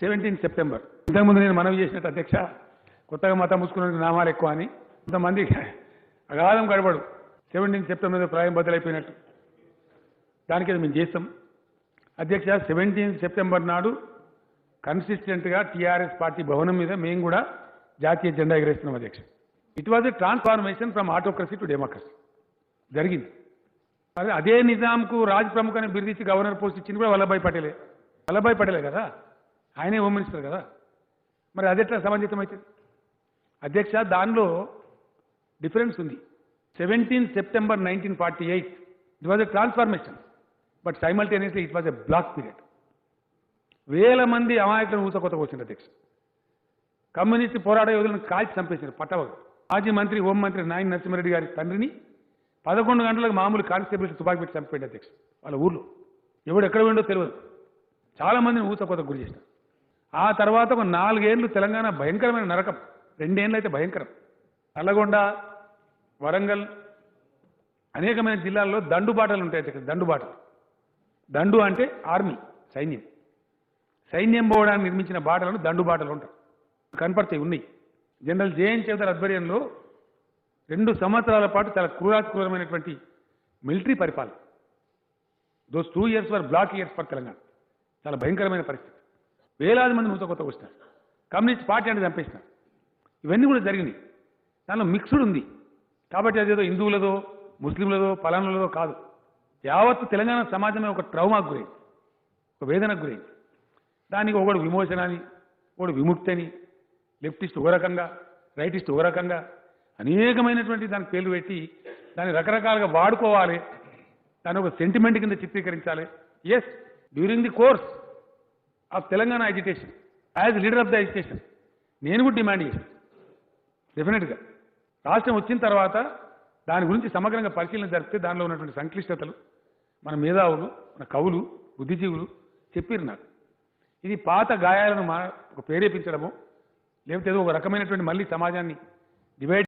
17 September ఇంతకుముందు నేను మనవి చేసినట్టు అధ్యక్ష కొత్తగా మతం ముసుకున్న నామాలు ఎక్కువ అని కొంతమంది అగాధం గడపడు 17 సెప్టెంబర్ ప్రాయం బదులైపోయినట్టు దానికి మేము చేస్తాం అధ్యక్ష 17 సెప్టెంబర్ నాడు కన్సిస్టెంట్గా టీఆర్ఎస్ పార్టీ భవనం మీద మేము కూడా జాతీయ జెండా ఎగరేస్తున్నాం అధ్యక్ష. It was a transformation from autocracy to democracy జరిగింది. అదే నిజాంకు రాజ్ ప్రముఖ్ అని బిరుదిచ్చి గవర్నర్ పోస్ట్ ఇచ్చింది కూడా వల్లభాయ్ పటేలే కదా, ఆయనే హోమ్ మినిస్టర్ కదా. మరి అదెట్లా సమంజసం అవుతుంది అధ్యక్ష? దానిలో డిఫరెన్స్ ఉంది. 17 September 1948 it was a transformation but simultaneously it was a black period. వేల మంది అమాయకులను ఊసకొత్తకు వచ్చింది అధ్యక్ష. కమ్యూనిస్ట్ పోరాట యోధులను కాల్చి చంపేశారు పట్టవగా. మాజీ మంత్రి హోంమంత్రి నాయన నరసింహారెడ్డి గారి తండ్రిని 11 గంటలకు మామూలు కానిస్టేబుల్స్ తుపాకి పెట్టి చంపేయండి అధ్యక్ష. వాళ్ళ ఊర్లో ఎవడు ఎక్కడ పోయిండో తెలియదు. చాలా మందిని ఊసకొత్తకు గురి చేశారు. ఆ తర్వాత ఒక 4 ఏళ్ళు తెలంగాణ భయంకరమైన నరకం, 2 ఏళ్ళు అయితే భయంకరం. నల్లగొండ, వరంగల్ అనేకమైన జిల్లాల్లో దండుబాటలు ఉంటాయి అధ్యక్ష. దండు అంటే ఆర్మీ, సైన్యం పోవడానికి నిర్మించిన బాటలను దండుబాటలు ఉంటాయి, కనపడతాయి, ఉన్నాయి. జనరల్ జేఎన్ చౌదరి ఆధ్వర్యంలో 2 సంవత్సరాల పాటు చాలా క్రూరమైనటువంటి మిలిటరీ పరిపాలన. Those 2 years were black years for Telangana. చాలా భయంకరమైన పరిస్థితి. వేలాది మంది కొత్త వచ్చినారు. కమ్యూనిస్ట్ పార్టీ అంటే చంపేసినారు. ఇవన్నీ కూడా జరిగినాయి. దానిలో మిక్స్డ్ ఉంది కాబట్టి అదేదో హిందువులదో ముస్లింలదో పలానులదో కాదు. యావత్తు తెలంగాణ సమాజమే ఒక ట్రౌమాకు గురైంది, ఒక వేదనకు గురైంది. దానికి ఒకడు విమోచన అని, ఒకడు విముక్తి అని, లెఫ్టిస్ట్ ఒక రకంగా, రైటిస్ట్ ఒక రకంగా అనేకమైనటువంటి దానికి పేర్లు పెట్టి దాన్ని రకరకాలుగా వాడుకోవాలి, దాన్ని ఒక సెంటిమెంట్ కింద చిత్రీకరించాలి. Yes, during the course of Telangana education as leader of the education నేను కూడా డిమాండ్ చేశాను. డెఫినెట్గా రాష్ట్రం వచ్చిన తర్వాత దాని గురించి సమగ్రంగా పరిశీలన జరిపితే దానిలో ఉన్నటువంటి సంక్లిష్టతలు మన మేధావులు, మన కవులు, బుద్ధిజీవులు చెప్పారు నాకు. ఇది పాత గాయాలను ఒక ప్రేరేపించడము, లేకపోతే ఏదో ఒక రకమైనటువంటి మళ్ళీ సమాజాన్ని డివైడ్